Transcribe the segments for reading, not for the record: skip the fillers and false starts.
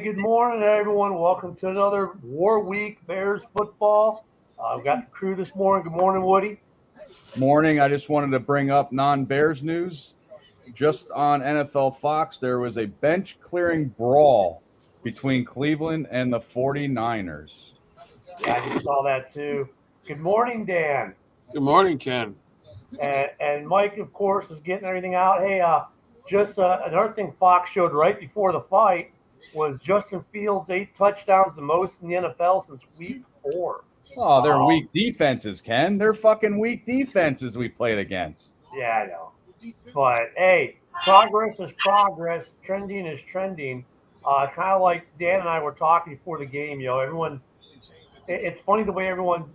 good morning, everyone. Welcome to another War Week Bears football. We've got the crew this morning. Good morning, Woody. Morning. I just wanted to bring up non-Bears news. Just on NFL Fox, there was a bench-clearing brawl between Cleveland and the 49ers. I just saw that too. Good morning, Dan. Good morning, Ken. And Mike, of course, is getting everything out. Hey, just another thing Fox showed right before the fight was Justin Fields 8 touchdowns, the most in the NFL since week 4. Oh, they're weak defenses, Ken. They're fucking weak defenses we played against. Yeah, I know. But, hey, progress is progress. Trending is trending. Kind of like Dan and I were talking before the game, everyone – it's funny the way everyone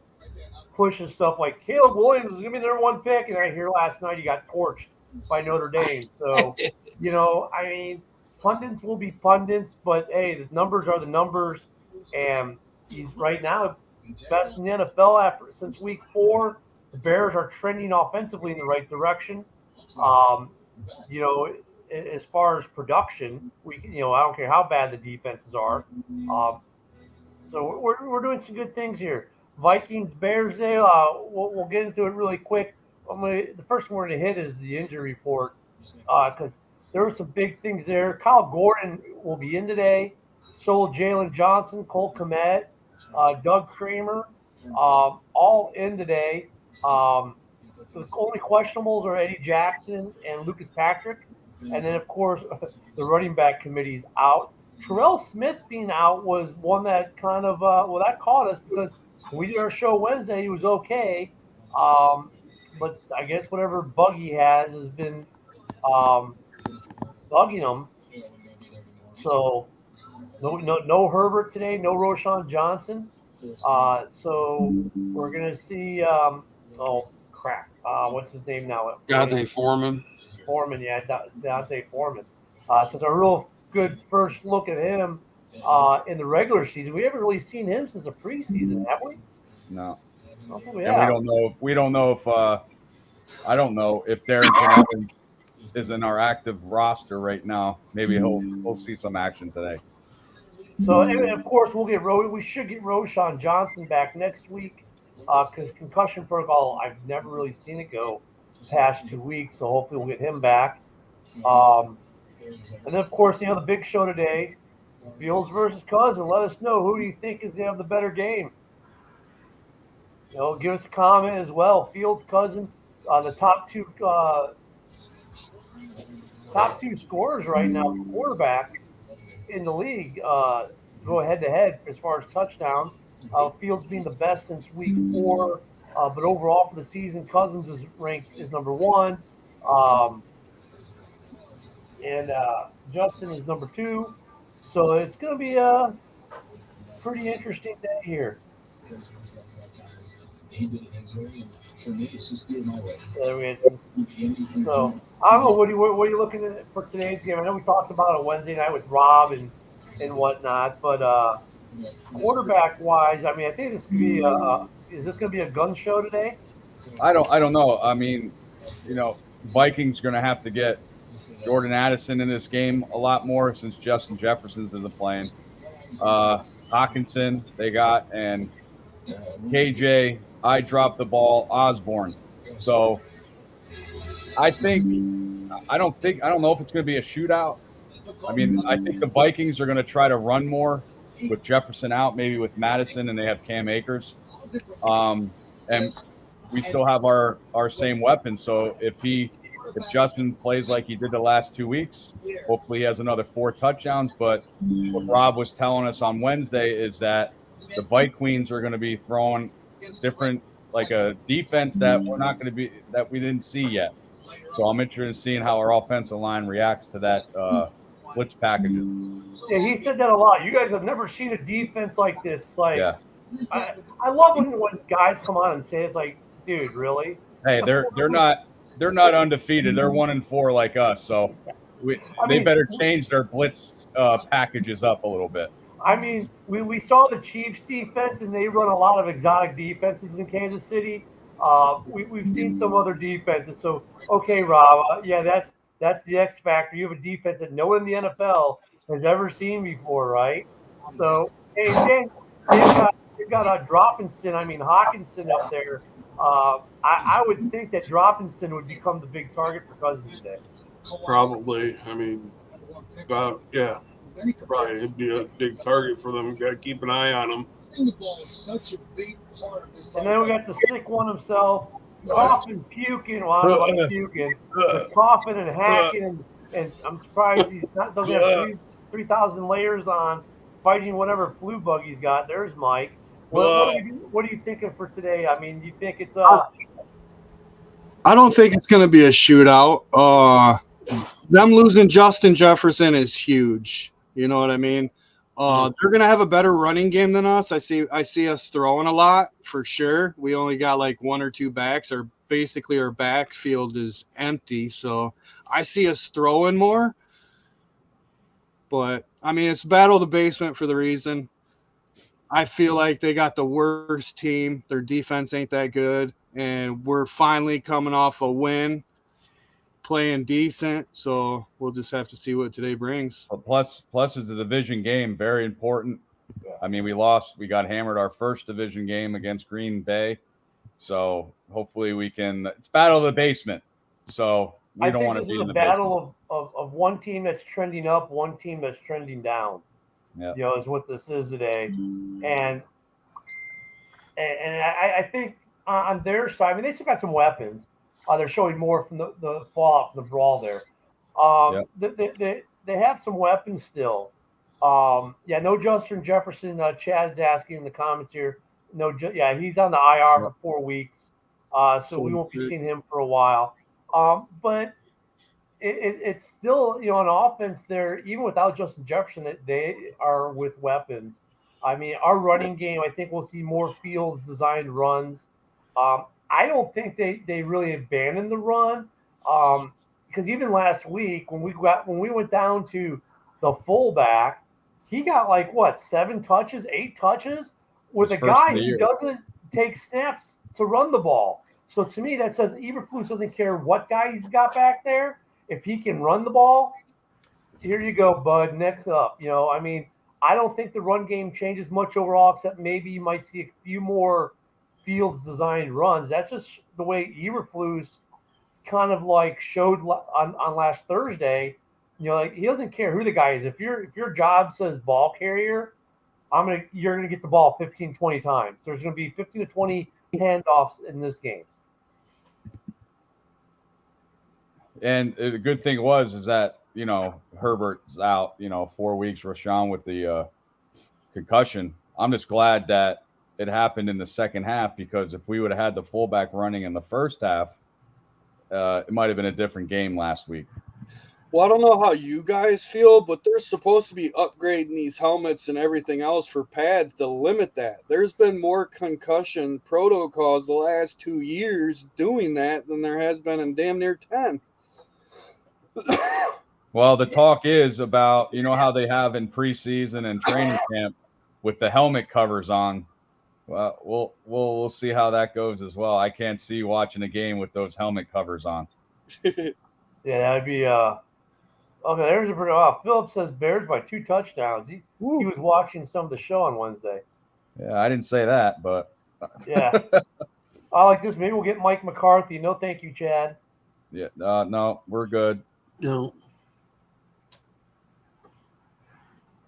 pushes stuff like Caleb Williams is going to be the number 1 pick, and I hear last night he got torched by Notre Dame. So, pundits will be pundits, but, hey, the numbers are the numbers, and he's right now best in the NFL since week 4. The Bears are trending offensively in the right direction. As far as production, I don't care how bad the defenses are. So we're doing some good things here. Vikings, Bears, we'll get into it really quick. The first one we're going to hit is the injury report because there were some big things there. Kyle Gordon will be in today. So will Jalen Johnson, Cole Kmet, Doug Kramer, all in today. So the only questionables are Eddie Jackson and Lucas Patrick. And then, of course, the running back committee's out. Terrell Smith being out was one that kind of, that caught us because we did our show Wednesday. He was okay. But I guess whatever bug he has been bugging him. So no Herbert today, no Roschon Johnson. So we're going to see, what's his name now? Dante Foreman. Dante Foreman. So it's a real good first look at him in the regular season. We haven't really seen him since the preseason, have we? No. We don't know. We don't know if I don't know if Darren is in our active roster right now. Maybe we'll see some action today. So, and of course, we should get Roschon Johnson back next week because concussion protocol, I've never really seen it go past 2 weeks. So hopefully we'll get him back. And then, of course, the big show today, Fields versus Cousins. Let us know who do you think is going to have the better game. Give us a comment as well. Fields, Cousins, the top two scorers right now, quarterback in the league, go head-to-head as far as touchdowns. Fields being the best since week 4, but overall for the season, Cousins is ranked as number 1. And Justin is number 2. So it's going to be a pretty interesting day here. So I don't know. What are you looking at for today's game? I know we talked about it Wednesday night with Rob and whatnot, but quarterback wise, I think this could be is this going to be a gun show today? I don't know. Vikings going to have to get Jordan Addison in this game a lot more since Justin Jefferson's isn't playing. Hawkinson they got, and KJ, I dropped the ball, Osborne. So I don't know if it's going to be a shootout. I think the Vikings are going to try to run more with Jefferson out, maybe with Madison, and they have Cam Akers. And we still have our same weapons. So if Justin plays like he did the last 2 weeks, hopefully he has another 4 touchdowns. But what Rob was telling us on Wednesday is that the Vikings are going to be throwing different, like a defense that that we didn't see yet. So I'm interested in seeing how our offensive line reacts to that blitz packages. Yeah, he said that a lot. You guys have never seen a defense like this. Yeah. I love when guys come on and say it's like, dude, really? Hey, they're not undefeated. They're 1-4 like us. So they better change their blitz packages up a little bit. We saw the Chiefs defense, and they run a lot of exotic defenses in Kansas City. We've seen some other defenses. So, okay, Rob, that's the X factor. You have a defense that no one in the NFL has ever seen before, right? So, hey, they've got Hawkinson up there. I would think that Droppinson would become the big target for Cousins today. Probably. I mean, yeah. Probably it'd be a big target for them. Got to keep an eye on him. And then we got the sick one himself, coughing, puking. Well, I don't know about puking, but coughing and hacking, and I'm surprised doesn't have 3,000 layers on, fighting whatever flu bug he's got. There's Mike. What are you thinking for today? I mean, do you think it's I don't think it's going to be a shootout. Them losing Justin Jefferson is huge. You know what I mean? They're going to have a better running game than us. I see us throwing a lot for sure. We only got like one or two backs, or basically our backfield is empty. So I see us throwing more. But I mean, it's battle the basement for the reason. I feel like they got the worst team. Their defense ain't that good. And we're finally coming off a win, playing decent. So we'll just have to see what today brings. Plus is a division game, very important. I mean, we got hammered our first division game against Green Bay. So hopefully we can. It's battle of the basement. So we don't want to be in the battle of one team that's trending up, one team that's trending down. Yeah. Is what this is today. And I think on their side, I mean, they still got some weapons. They're showing more from the fallout from the brawl there. They have some weapons still. No Justin Jefferson. Chad's asking in the comments here. He's on the IR for 4 weeks. So we won't be seeing him for a while. But it's still, on offense there, even without Justin Jefferson, that they are with weapons. I mean, our running game, I think we'll see more fields designed runs. I don't think they really abandoned the run, because even last week when we went down to the fullback, he got 7 touches, 8 touches with a guy who doesn't take snaps to run the ball. So to me, that says Eberflus doesn't care what guy he's got back there. If he can run the ball, here you go, bud. Next up, I mean, I don't think the run game changes much overall, except maybe you might see a few more fields designed runs. That's just the way Eberflus kind of showed on last Thursday. He doesn't care who the guy is. If your job says ball carrier, you're gonna get the ball 15, 20 times. There's gonna be 15 to 20 handoffs in this game. And the good thing is that, Herbert's out, 4 weeks, Rashawn with the concussion. I'm just glad that it happened in the second half, because if we would have had the fullback running in the first half, it might have been a different game last week. Well, I don't know how you guys feel, but they're supposed to be upgrading these helmets and everything else for pads to limit that. There's been more concussion protocols the last 2 years doing that than there has been in damn near 10. Well, the talk is about, how they have in preseason and training camp with the helmet covers on. Well, we'll see how that goes as well. I can't see watching a game with those helmet covers on. Yeah, that'd be okay. There's a Philip says Bears by 2 touchdowns. He was watching some of the show on Wednesday. Yeah, I didn't say that, but yeah. I like this. Maybe we'll get Mike McCarthy. No, thank you, Chad. Yeah, no, we're good. No.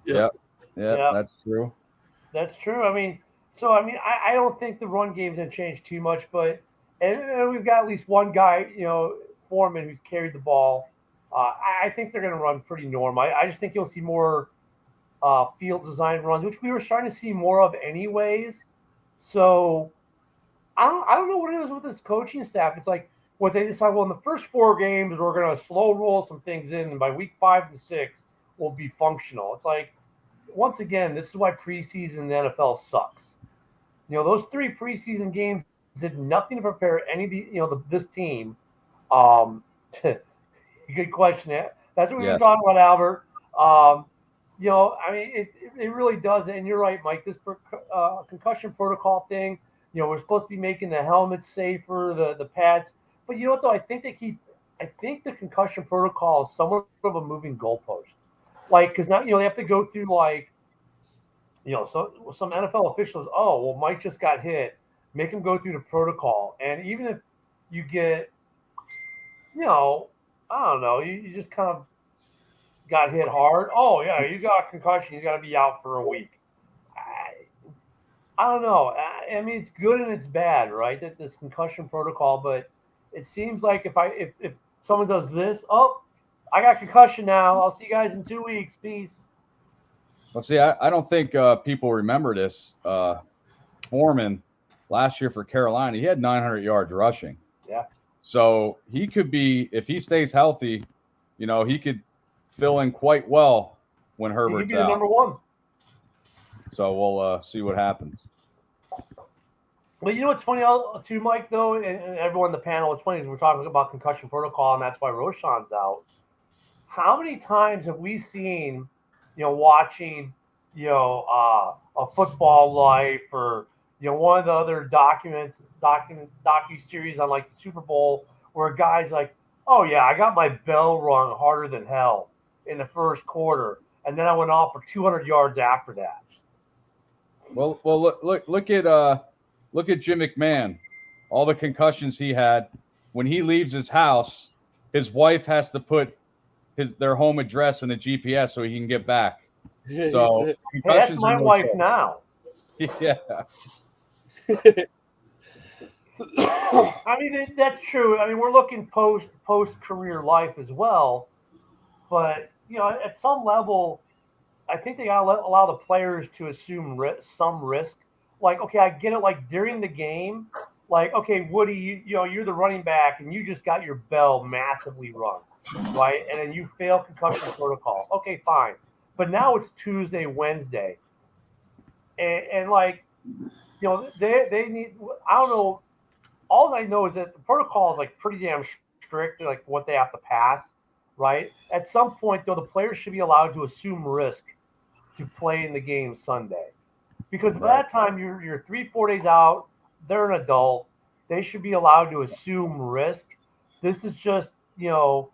Yeah, that's true. That's true. I mean, I don't think the run game's gonna change too much, but and we've got at least one guy, Foreman, who's carried the ball. I think they're gonna run pretty normal. I just think you'll see more field design runs, which we were starting to see more of anyways. So I don't know what it is with this coaching staff. It's like what they decide. Well, in the first 4 games, we're gonna slow roll some things in, and by week 5 and 6, we'll be functional. It's like, once again, this is why preseason in the NFL sucks. Those 3 preseason games did nothing to prepare any of this team. Good question. That's what we were talking about, Albert. I mean, it really does. And you're right, Mike. This concussion protocol thing. We're supposed to be making the helmets safer, the pads. But you know what, though? I think the concussion protocol is somewhat of a moving goalpost. like, because now they have to go through like so some NFL officials. Oh, well, Mike just got hit. Make him go through the protocol, and even if you get I don't know, you just kind of got hit hard. Oh yeah, you got a concussion. He's got to be out for a week. I don't know. I mean, it's good and it's bad, right? That this concussion protocol, but it seems like if someone does this, oh, I got concussion now. I'll see you guys in 2 weeks. Peace. Well, see, I don't think people remember this. Foreman last year for Carolina, he had 900 yards rushing. Yeah. So he could be, if he stays healthy, he could fill in quite well when Herbert's He'd be the out. number one. So we'll see what happens. Well, you know what's funny too, Mike, though, and everyone in the panel, what's funny is we're talking about concussion protocol, and that's why Roshan's out. How many times have we seen, watching, a Football Life or, one of the other docu-series on like the Super Bowl where a guy's like, oh yeah, I got my bell rung harder than hell in the first quarter, and then I went off for 200 yards after that. Well, look at Jim McMahon, all the concussions he had. When he leaves his house, his wife has to put their home address in the GPS so he can get back. So Hey, concussions that's my are no wife joke. now. Yeah. I mean, that's true. I mean, we're looking post career life as well, but at some level, I think they gotta allow the players to assume some risk. Like, okay, I get it. Like during the game, like, okay, Woody, you're the running back, and you just got your bell massively rung, right? And then you fail concussion protocol. Okay, fine. But now it's Tuesday, Wednesday, and like, they need. I don't know. All I know is that the protocol is like pretty damn strict, like what they have to pass, right? At some point, though, the players should be allowed to assume risk to play in the game Sunday, because by that time you're 3-4 days out. They're an adult. They should be allowed to assume risk. This is just the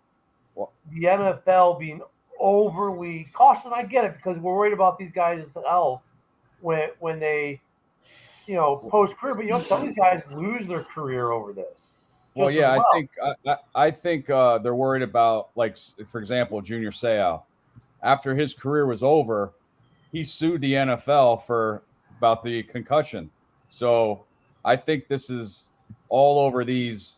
NFL being overly cautious. I get it because we're worried about these guys' health when they post career, but some of these guys lose their career over this. Well, yeah, I think they're worried about, like, for example, Junior Seau. After his career was over, he sued the NFL about the concussion. So I think this is all over these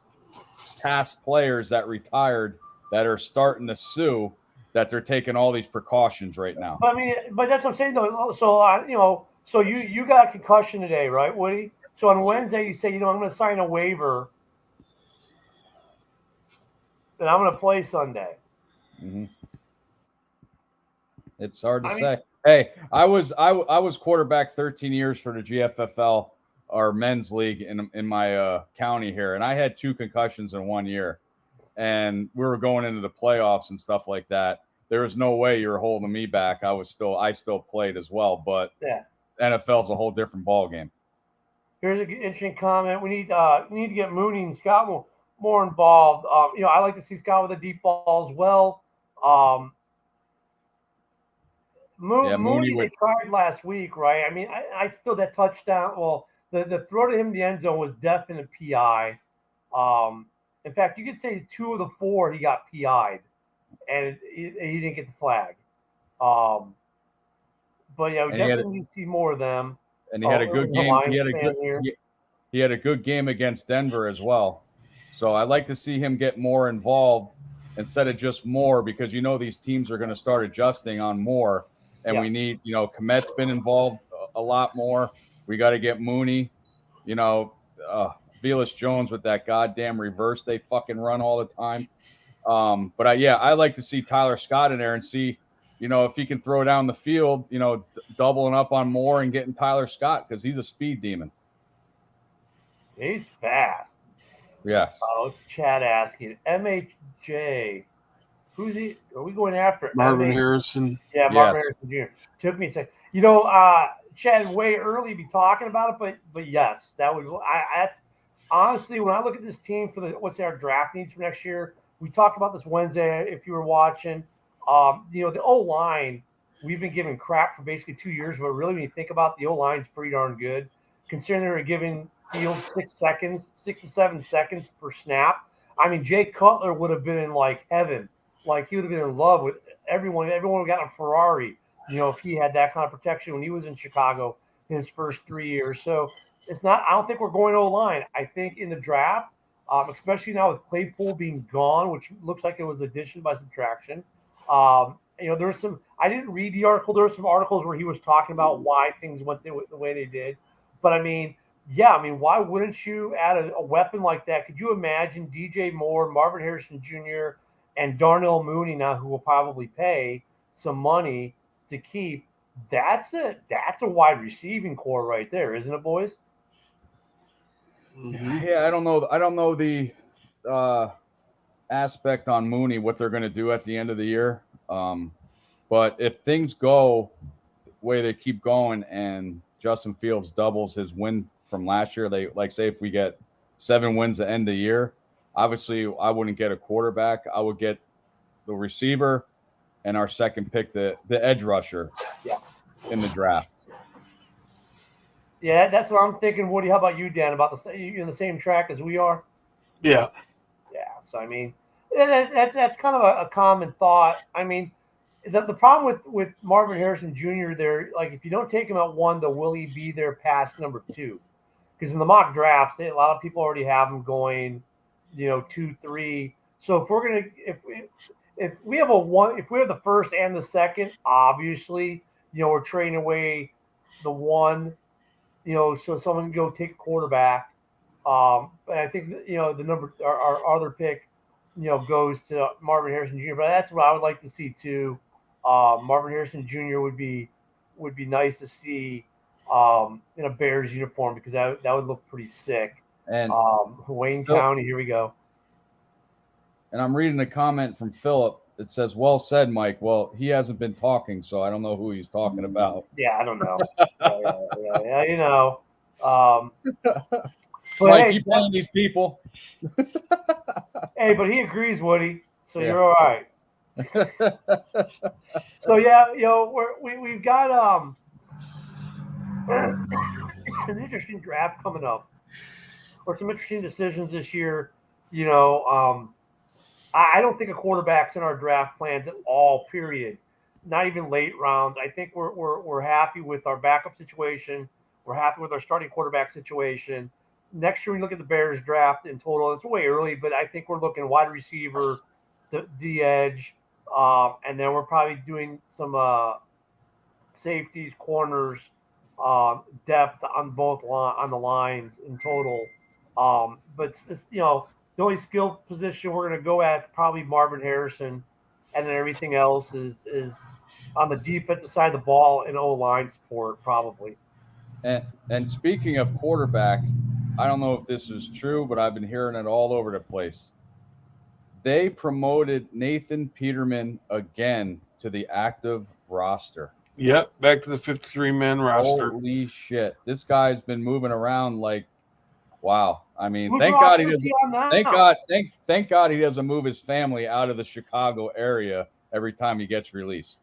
past players that retired that are starting to sue, that they're taking all these precautions right now. I mean, but that's what I'm saying though. So so you got a concussion today, right, Woody? So on Wednesday you say, I'm going to sign a waiver, and I'm going to play Sunday. Mm-hmm. It's hard to say. Hey, I was quarterback 13 years for the GFFL, our men's league in my county here, and I had 2 concussions in 1 year, and we were going into the playoffs and stuff like that. There was no way you were holding me back. I still played as well, but yeah. NFL's a whole different ball game. Here's an interesting comment. We need to get Mooney and Scott more involved. I like to see Scott with a deep ball as well. Mooney they tried last week, right? I mean, I still that touchdown. Well, the throw to him in the end zone was definite PI. In fact, you could say 2 of the 4 he got PI'd, and he didn't get the flag. But yeah, we definitely need to see more of them. And he had a good game. He had a good game against Denver as well. So I'd like to see him get more involved instead of just more, because these teams are going to start adjusting on more. And we need, Komet's been involved a lot more. We got to get Mooney, Velus Jones with that goddamn reverse they fucking run all the time. But I like to see Tyler Scott in there and see, if he can throw down the field, doubling up on Moore and getting Tyler Scott, because he's a speed demon. He's fast. Yes. Oh, it's Chad asking. MHJ. Who's he? Are we going after? Marvin Harrison. Yeah, Marvin Harrison Jr. Took me a second. Chad, way early to be talking about it, but yes, that would. That's honestly, when I look at this team for what's our draft needs for next year. We talked about this Wednesday. If you were watching, The O-line, we've been giving crap for basically 2 years, but really when you think about it, the O-line's pretty darn good. Considering they were giving Fields 6 to 7 seconds per snap. I mean, Jay Cutler would have been in like heaven. Like he would have been in love with everyone. Everyone would have gotten a Ferrari, if he had that kind of protection when he was in Chicago his first 3 years. So it's not, I don't think we're going O-line. I think in the draft, especially now with Claypool being gone, which looks like it was addition by subtraction. There's some, I didn't read the article. There were some articles where he was talking about why things went the way they did. But I mean, why wouldn't you add a weapon like that? Could you imagine DJ Moore, Marvin Harrison Jr., and Darnell Mooney now, who will probably pay some money to keep? That's a wide receiving core right there, isn't it, boys? Mm-hmm. Yeah, I don't know the aspect on Mooney, what they're going to do at the end of the year. But if things go the way they keep going and Justin Fields doubles his win from last year, say if we get 7 wins at the end of the year, obviously I wouldn't get a quarterback. I would get the receiver and our second pick, the edge rusher in the draft. Yeah, that's what I'm thinking. Woody, how about you, Dan? You in the same track as we are? Yeah. Yeah. So I mean, that's kind of a common thought. I mean, the problem with Marvin Harrison Jr. there, like if you don't take him at 1, then will he be there past number 2? Because in the mock drafts, a lot of people already have him going, 2, 3. So if we're gonna if we have if we have the first and the second, obviously, we're trading away the 1. So someone can go take a quarterback. And I think the number our other pick, goes to Marvin Harrison Jr. But that's what I would like to see too. Marvin Harrison Jr. would be nice to see in a Bears uniform because that would look pretty sick. And Wayne County, here we go. And I'm reading a comment from Philip. It says, "Well said, Mike." Well, he hasn't been talking, so I don't know who he's talking about. Yeah, I don't know. yeah. But Mike, hey, keep playing these people. Hey, but he agrees, Woody. So Yeah. you're all right. So yeah, we've got an interesting draft coming up, or some interesting decisions this year. I don't think a quarterback's in our draft plans at all. Period. Not even late rounds. I think we're happy with our backup situation. We're happy with our starting quarterback situation. Next year, we look at the Bears draft in total. It's way early, but I think we're looking wide receiver, the edge, and then we're probably doing some safeties, corners, depth on on the lines in total. But it's, the only skill position we're going to go at probably Marvin Harrison, and then everything else is on the defensive side of the ball and O-line support probably. And speaking of quarterback, I don't know if this is true, but I've been hearing it all over the place. They promoted Nathan Peterman again to the active roster. Yep, back to the 53-man roster. Holy shit. This guy's been moving around like, wow. I mean, Who's thank God he roster is doesn't. he on now? Thank God he doesn't move his family out of the Chicago area every time he gets released.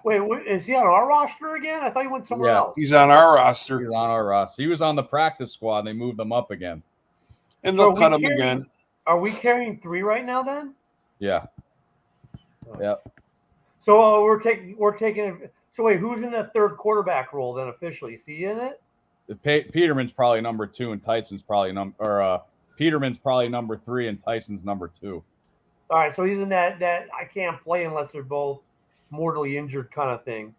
Wait, is he on our roster again? I thought he went somewhere else. He's on our roster. He's on our roster. He was on the practice squad. They moved him up again. And they'll cut him again. Are we carrying 3 right now then? Yeah. Yep. So we're taking. So wait, who's in the third quarterback role then officially? Is he in it? Peterman's probably number 2, and Tyson's probably Peterman's probably number 3, and Tyson's number 2. All right, so he's in that I can't play unless they're both mortally injured kind of thing.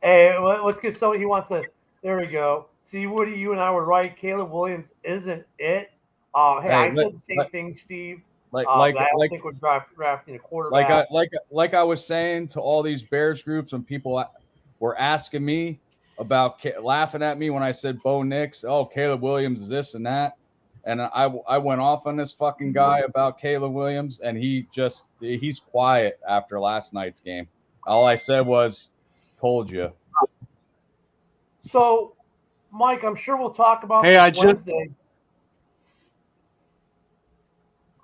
Hey, let's get somebody. He wants to. There we go. See, Woody, you and I were right. Caleb Williams isn't it. I said the same thing, Steve. I don't think we're drafting a quarterback. Like I was saying to all these Bears groups, when people were asking me about laughing at me when I said Bo Nix, oh, Caleb Williams is this and that, and I went off on this fucking guy about Caleb Williams, and he's quiet after last night's game. All I said was, "Told you." So, Mike, I'm sure we'll talk about Hey, this Wednesday.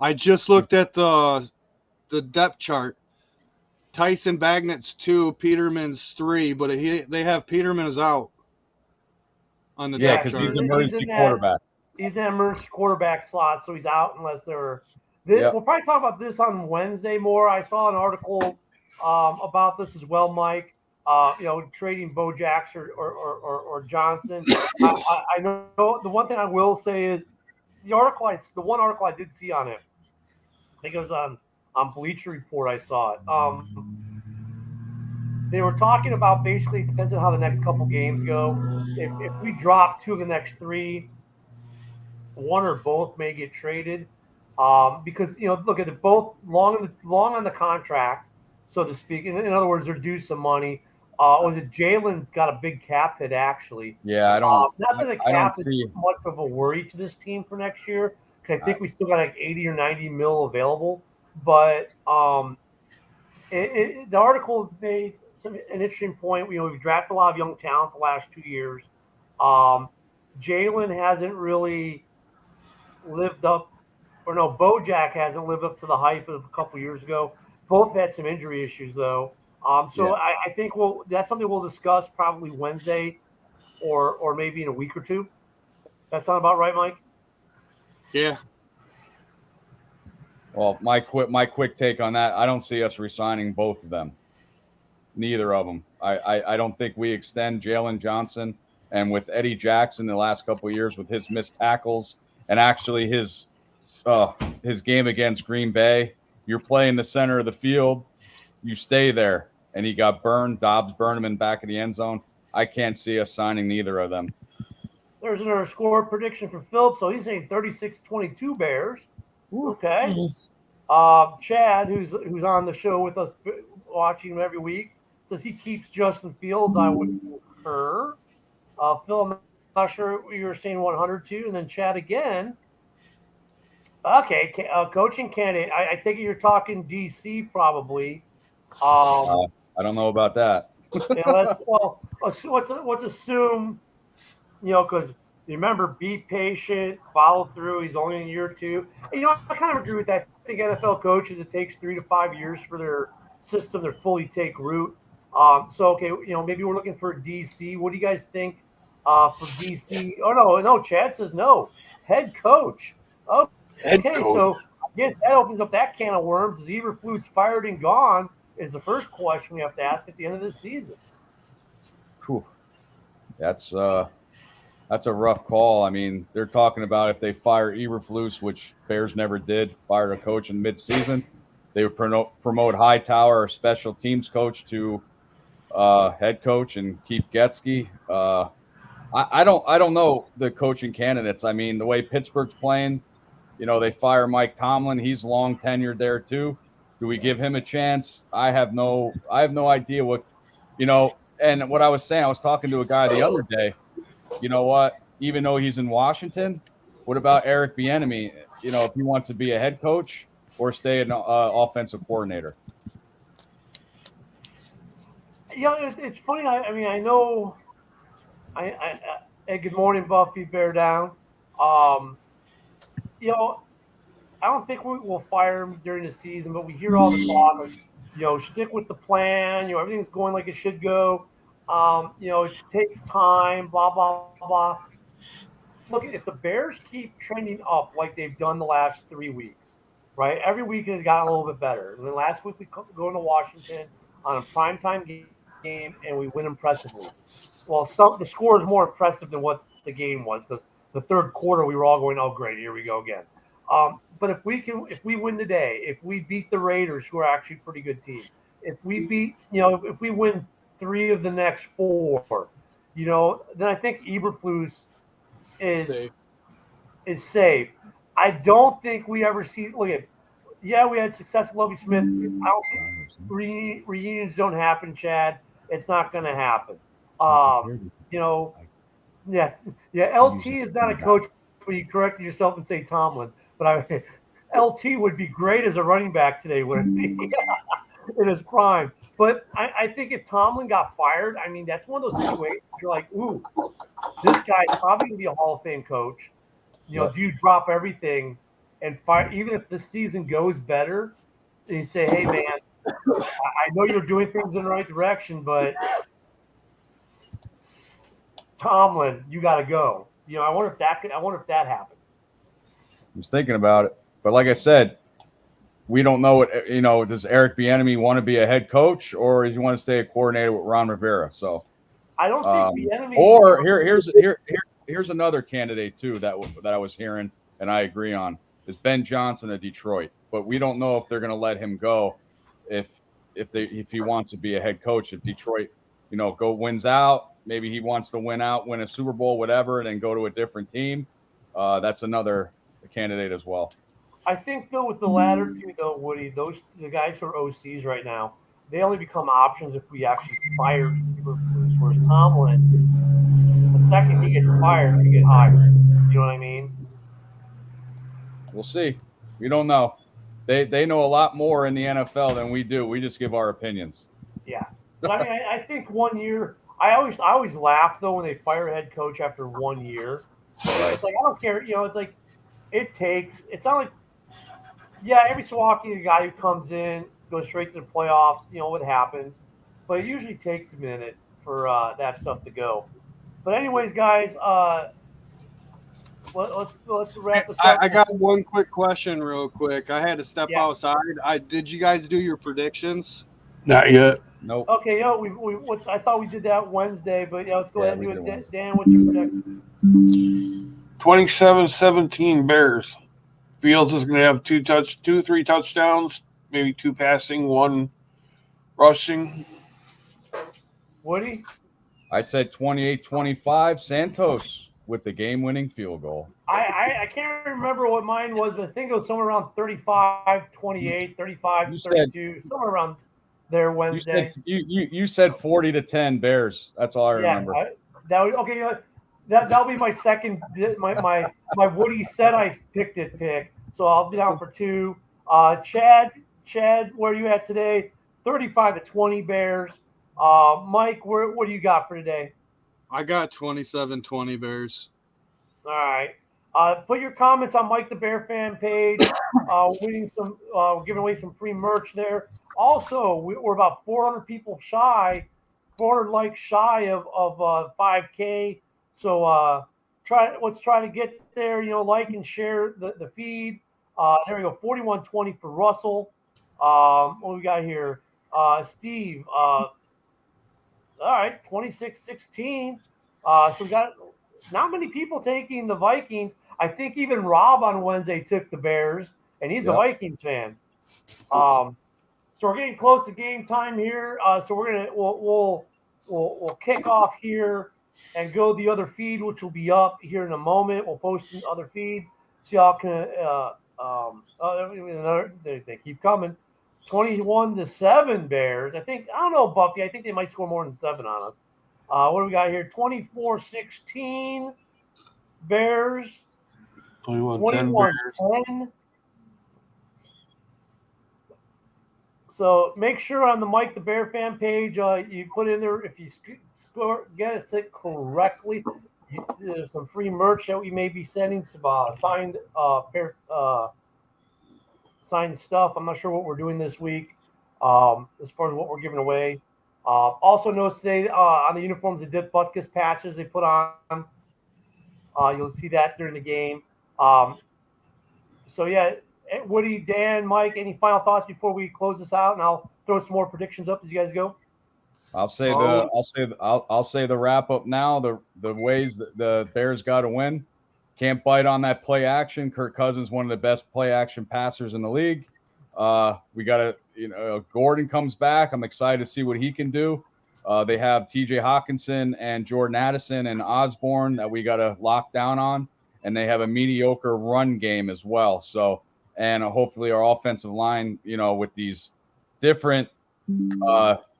I just looked at the depth chart. Tyson Bagnet's 2, Peterman's 3, but they have Peterman as out on the Yeah, depth because chart. he's emergency quarterback. He's in an emergency quarterback slot, so he's out unless they're. Yep. We'll probably talk about this on Wednesday more. I saw an article about this as well, Mike. Trading Bo Jackson or Johnson. I know the one thing I will say is the one article I did see on it. I think it was on Bleacher Report. I saw it. They were talking about basically it depends on how the next couple games go. If we drop 2 of the next 3, 1 or both may get traded. Because look at it, both long on the contract, so to speak. In other words, they're due some money. Was it Jalen's got a big cap hit actually? Yeah, I don't. Not that the cap is much of a worry to this team for next year. Because I think we still got like 80 or 90 mil available. But the article made an interesting point. We've drafted a lot of young talent the last 2 years. Jalen hasn't really lived up, or no, Bojack hasn't lived up to the hype of a couple years ago. Both had some injury issues though. I think that's something we'll discuss probably Wednesday or maybe in a week or two. That sound about right, Mike? Yeah. Well, my quick take on that, I don't see us resigning both of them. Neither of them. I don't think we extend Jalen Johnson. And with Eddie Jackson the last couple of years with his missed tackles and actually his game against Green Bay, you're playing the center of the field, you stay there. And he got burned. Dobbs burned him in back of the end zone. I can't see us signing neither of them. There's another score prediction for Philip. So he's saying 36-22 Bears. Okay. Chad, who's on the show with us, watching him every week, says he keeps Justin Fields. I would concur. Phil, I'm not sure you were saying 102, and then Chad again. Okay, coaching candidate. I take it you're talking DC probably. I don't know about that. Let's assume, because remember, be patient, follow through. He's only in year 2. And, I kind of agree with that. I think NFL coaches, it takes 3 to 5 years for their system to fully take root. Maybe we're looking for DC. What do you guys think for DC? Oh, no, Chad says no. Head coach. Okay, so yes, that opens up that can of worms. Is Eberflus fired and gone? Is the first question we have to ask at the end of this season. Whew. That's a rough call. I mean, they're talking about if they fire Eberflus, which Bears never did, fire a coach in midseason, they would promote Hightower, our special teams coach, to head coach and keep Getsky. I don't know the coaching candidates. I mean, the way Pittsburgh's playing, they fire Mike Tomlin. He's long tenured there too. Do we give him a chance? I have no idea what, and what I was saying, I was talking to a guy the other day. You know what? Even though he's in Washington, what about Eric Bieniemy? If he wants to be a head coach or stay an offensive coordinator. It's funny. I know. Good morning, Buffy. Bear down. I don't think we will fire him during the season, but we hear all the talk of, stick with the plan. Everything's going like it should go. It takes time, blah, blah, blah. Look, if the Bears keep trending up like they've done the last 3 weeks, right? Every week has gotten a little bit better. And then last week we go into Washington on a primetime game and we win impressively. Well, the score is more impressive than what the game was because the third quarter we were all going, oh, great, here we go again. But if we win today, if we beat the Raiders, who are actually a pretty good team, if we win 3 of the next 4, then I think Eberflus is safe. I don't think we ever see. Look at, we had success with Lovie Smith. I don't think reunions don't happen, Chad. It's not going to happen. LT is not a coach. But you corrected yourself and say Tomlin. But LT would be great as a running back today, wouldn't he? In his prime. But I think if Tomlin got fired, that's one of those situations you're like, ooh, this guy's probably going to be a Hall of Fame coach. Do you drop everything and fire. Even if the season goes better, and you say, "Hey, man, I know you're doing things in the right direction, but Tomlin, you got to go." I wonder if that happens. I was thinking about it, but like I said, we don't know what Does Eric Bieniemy want to be a head coach, or does he want to stay a coordinator with Ron Rivera? So, I don't think the enemy. Or here's another candidate too that I was hearing, and I agree on, is Ben Johnson of Detroit. But we don't know if they're going to let him go if he wants to be a head coach. If Detroit, wins out, maybe he wants to win a Super Bowl, whatever, and then go to a different team. That's another candidate as well. I think though with the latter two though, Woody, the guys who are OCs right now, they only become options if we actually fire Eberflus. Whereas Tomlin, the second he gets fired, you get hired. You know what I mean? We'll see. We don't know. They know a lot more in the NFL than we do. We just give our opinions. Yeah, but I mean, I think 1 year. I always laugh though when they fire a head coach after 1 year. It's like I don't care. It's like it's not like. Yeah, every so often a guy who comes in goes straight to the playoffs. What happens, but it usually takes a minute for that stuff to go. But anyways, guys, let's wrap this up. I got one quick question, real quick. I had to step outside. Did you guys do your predictions? Not yet. Nope. Okay, I thought we did that Wednesday, but let's go ahead and do it. Dan, what's your prediction? 27-17 Bears. Fields is going to have 3 touchdowns, maybe 2 passing, 1 rushing. Woody? I said 28-25 Santos with the game-winning field goal. I can't remember what mine was, but I think it was somewhere around 35-28, 35-32, somewhere around there Wednesday. You said 40-10 Bears. That's all I remember. That'll be my second. My Woody said I picked it pick, so I'll be down for 2. Chad, where are you at today? 35-20 Bears. Mike, what do you got for today? I got 27-20 Bears. All right. Put your comments on Mike the Bear fan page. Winning some, giving away some free merch there. Also, we're about 400 people shy, 400 likes shy of 5K. So let's try to get there. Like and share the feed. There we go. 41-20 for Russell. What we got here? Steve. All right, 26-16. So we got not many people taking the Vikings. I think even Rob on Wednesday took the Bears, and he's a Vikings fan. So we're getting close to game time here. So we'll kick off here and go the other feed, which will be up here in a moment. We'll post the other feed so y'all can. They keep coming. 21-7 Bears. I don't know, Buffy. I think they might score more than 7 on us. What do we got here? 24-16 Bears. 21-10. So make sure on the Mike the Bear fan page, you put in there if you get it correctly. There's some free merch that we may be sending, some signed signed stuff. I'm not sure what we're doing this week as far as what we're giving away. Also notice today on the uniforms, the Dip Butkus patches they put on. You'll see that during the game. So yeah, Woody, Dan, Mike, any final thoughts before we close this out? And I'll throw some more predictions up as you guys go. I'll say the wrap up now. The ways that the Bears got to win. Can't bite on that play action. Kirk Cousins, one of the best play action passers in the league. We got to, Gordon comes back. I'm excited to see what he can do. They have TJ Hawkinson and Jordan Addison and Osborne that we got to lock down on. And they have a mediocre run game as well. So, and hopefully our offensive line, with these different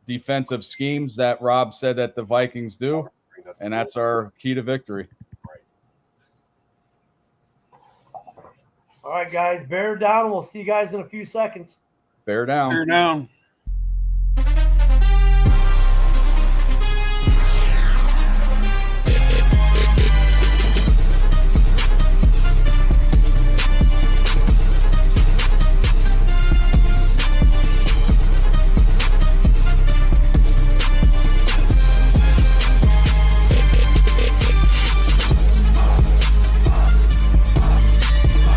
defensive schemes that Rob said that the Vikings do. And that's our key to victory. All right, guys, bear down. We'll see you guys in a few seconds. Bear down. Bear down.